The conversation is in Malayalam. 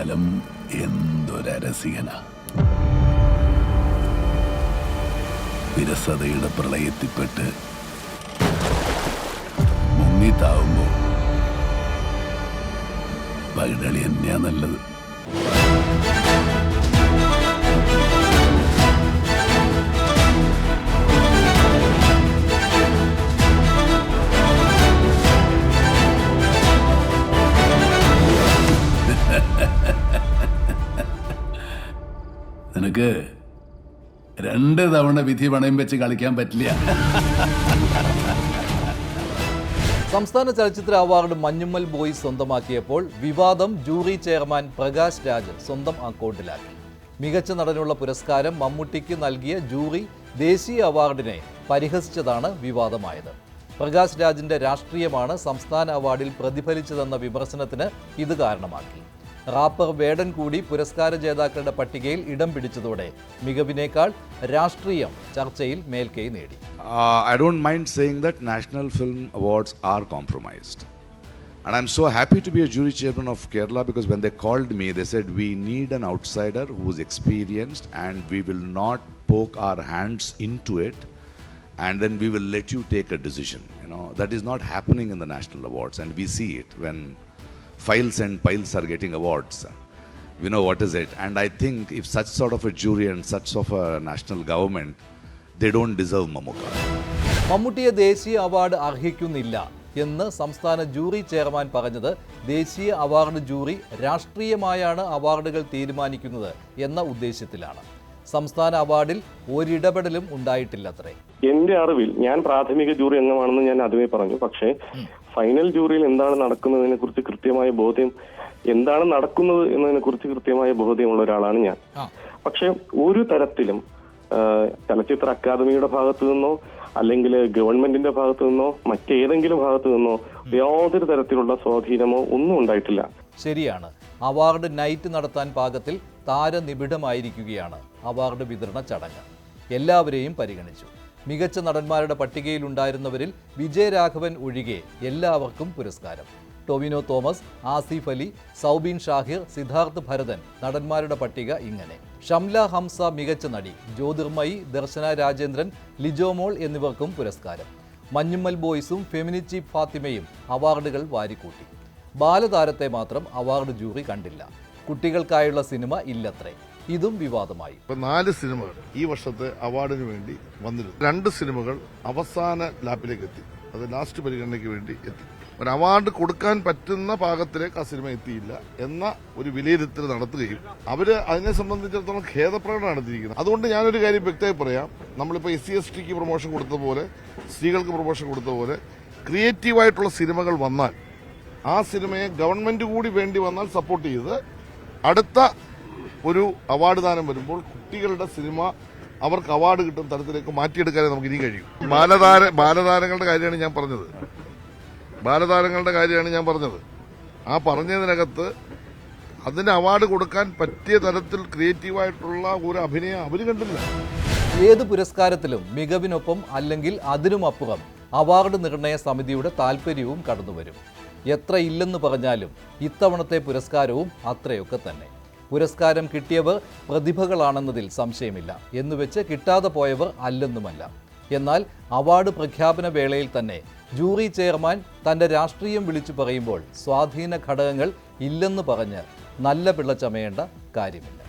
കാലം എന്തൊരരസികനാ. വിരസതയുടെ പ്രളയത്തിൽപ്പെട്ട് മുങ്ങിത്താവുമ്പോ പൈതളി തന്നെയാ നല്ലത്. നിനക്ക് 2 തവണ വിധി പണയം വെച്ച് കളിക്കാൻ പറ്റില്ല. സംസ്ഥാന ചലച്ചിത്ര അവാർഡ് മഞ്ഞുമ്മൽ ബോയ്സ് സ്വന്തമാക്കിയപ്പോൾ വിവാദം ജൂറി ചെയർമാൻ പ്രകാശ് രാജ് സ്വന്തം അക്കൗണ്ടിലാക്കി. മികച്ച നടനുള്ള പുരസ്കാരം മമ്മൂട്ടിക്ക് നൽകിയ ജൂറി ദേശീയ അവാർഡിനെ പരിഹസിച്ചതാണ് വിവാദമായത്. പ്രകാശ് രാജിന്റെ രാഷ്ട്രീയമാണ് സംസ്ഥാന അവാർഡിൽ പ്രതിഫലിച്ചതെന്ന വിമർശനത്തിന് ഇത് കാരണമാക്കി. റാപ്പർ വേടൻ കൂടി പുരസ്കാര ജേതാക്കളുടെ പട്ടികയിൽ ഇടം പിടിച്ചതോടെ മികവിനേക്കാൾ രാഷ്ട്രീയം ചർച്ചയിൽ മേൽക്കൈ നേടി. I don't mind saying that National Film Awards are compromised. And I'm so happy to be a jury chairman of Kerala because when they called me, they said, we need an outsider who's experienced and we will not poke our hands into it and then we will let you take a decision. You know, that is not happening in the National Awards and we see it when files and piles are getting awards. We know what is it. And I think if such sort of a jury and such of a national government, they don't deserve Mamukka. മമ്മൂട്ടിയെ ദേശീയ അവാർഡ് അർഹിക്കുന്നില്ല എന്ന് സംസ്ഥാന ജൂറി ചെയർമാൻ പറഞ്ഞത് ദേശീയ അവാർഡ് ജൂറി രാഷ്ട്രീയമായാണ് അവാർഡുകൾ തീരുമാനിക്കുന്നത് എന്ന ഉദ്ദേശത്തിലാണ്. സംസ്ഥാന അവാർഡിൽ ഒരിടപെടലും ഉണ്ടായിട്ടില്ലത്രേ. എന്റെ അറിവിൽ ഞാൻ പ്രാഥമിക ജൂറി അംഗമാണെന്ന് ഞാൻ ആദ്യമേ പറഞ്ഞു. പക്ഷേ ഫൈനൽ ജൂറിയിൽ എന്താണ് നടക്കുന്നതിനെ കുറിച്ച് കൃത്യമായ ബോധ്യം, എന്താണ് നടക്കുന്നത് എന്നതിനെ കുറിച്ച് കൃത്യമായ ബോധ്യമുള്ള ഒരാളാണ് ഞാൻ. പക്ഷെ ഒരു തരത്തിലും ചലച്ചിത്ര അക്കാദമിയുടെ ഭാഗത്തു നിന്നോ അല്ലെങ്കിൽ ഗവൺമെന്റിന്റെ ഭാഗത്തു നിന്നോ മറ്റേതെങ്കിലും ഭാഗത്തു നിന്നോ യാതൊരു തരത്തിലുള്ള സ്വാധീനമോ ഒന്നും ഉണ്ടായിട്ടില്ല. ശരിയാണ്, അവാർഡ് നൈറ്റ് നടത്താൻ പാകത്തിൽ താരനിബിഡമായിരിക്കുകയാണ് അവാർഡ് വിതരണ ചടങ്ങ്. എല്ലാവരെയും പരിഗണിച്ചു. മികച്ച നടന്മാരുടെ പട്ടികയിലുണ്ടായിരുന്നവരിൽ വിജയരാഘവൻ ഒഴികെ എല്ലാവർക്കും പുരസ്കാരം. ടൊവിനോ തോമസ്, ആസിഫ് അലി, സൗബീൻ ഷാഹിർ, സിദ്ധാർത്ഥ് ഭരതൻ. നടന്മാരുടെ പട്ടിക ഇങ്ങനെ: ഷംല ഹംസ മികച്ച നടി, ജ്യോതിർമയി, ദർശന രാജേന്ദ്രൻ, ലിജോമോൾ എന്നിവർക്കും പുരസ്കാരം. മഞ്ഞുമ്മൽ ബോയ്സും ഫെമിനിച്ചി ഫാത്തിമയും അവാർഡുകൾ വാരിക്കൂട്ടി. ബാലതാരത്തെ മാത്രം അവാർഡ് ജൂറി കണ്ടില്ല. കുട്ടികൾക്കായുള്ള സിനിമ ഇല്ലത്രേ. ഇതും വിവാദമായി. 4 സിനിമകൾ ഈ വർഷത്തെ അവാർഡിന് വേണ്ടി വന്നിരുന്നു. 2 സിനിമകൾ അവസാന ലാപ്പിലേക്ക് എത്തി. അത് ലാസ്റ്റ് പരിഗണനയ്ക്ക് വേണ്ടി എത്തി. ഒരു അവാർഡ് കൊടുക്കാൻ പറ്റുന്ന പാകത്തിലേക്ക് ആ സിനിമ എത്തിയില്ല എന്ന ഒരു വിലയിരുത്തൽ നടത്തുകയും അവര് അതിനെ സംബന്ധിച്ചിടത്തോളം ഖേദപ്രകടനം നടത്തിയിരിക്കുന്നത്. അതുകൊണ്ട് ഞാനൊരു കാര്യം വ്യക്തമായി പറയാം. നമ്മളിപ്പോൾ SC/ST പ്രൊമോഷൻ കൊടുത്ത പോലെ, സ്ത്രീകൾക്ക് പ്രൊമോഷൻ കൊടുത്ത പോലെ ക്രിയേറ്റീവായിട്ടുള്ള സിനിമകൾ വന്നാൽ ആ സിനിമയെ ഗവൺമെന്റ് കൂടി വേണ്ടി വന്നാൽ സപ്പോർട്ട് ചെയ്ത് അടുത്ത ഒരു അവാർഡ് ദാനം വരുമ്പോൾ കുട്ടികളുടെ സിനിമ അവർക്ക് അവാർഡ് കിട്ടുന്ന തരത്തിലേക്ക് മാറ്റിയെടുക്കാനേ നമുക്ക് ഇനി കഴിയും. ബാലതാരങ്ങളുടെ കാര്യമാണ് ഞാൻ പറഞ്ഞത്. ആ പറഞ്ഞതിനകത്ത് അതിന് അവാർഡ് കൊടുക്കാൻ പറ്റിയ തരത്തിൽ ക്രിയേറ്റീവായിട്ടുള്ള ഒരു അഭിനയം അവര് കണ്ടില്ല. ഏത് പുരസ്കാരത്തിലും മികവിനൊപ്പം അല്ലെങ്കിൽ അതിനുമപ്പുറം അവാർഡ് നിർണയ സമിതിയുടെ താൽപ്പര്യവും കടന്നുവരും. എത്ര ഇല്ലെന്ന് പറഞ്ഞാലും ഇത്തവണത്തെ പുരസ്കാരവും അത്രയൊക്കെ തന്നെ. പുരസ്കാരം കിട്ടിയവർ പ്രതിഭകളാണെന്നതിൽ സംശയമില്ല. എന്നുവെച്ച് കിട്ടാതെ പോയവർ അല്ലെന്നുമല്ല. എന്നാൽ അവാർഡ് പ്രഖ്യാപന വേളയിൽ തന്നെ ജൂറി ചെയർമാൻ തൻ്റെ രാഷ്ട്രീയം വിളിച്ചു പറയുമ്പോൾ സ്വാധീന ഘടകങ്ങൾ ഇല്ലെന്ന് പറഞ്ഞ് നല്ല പിള്ള ചമയേണ്ട കാര്യമില്ല.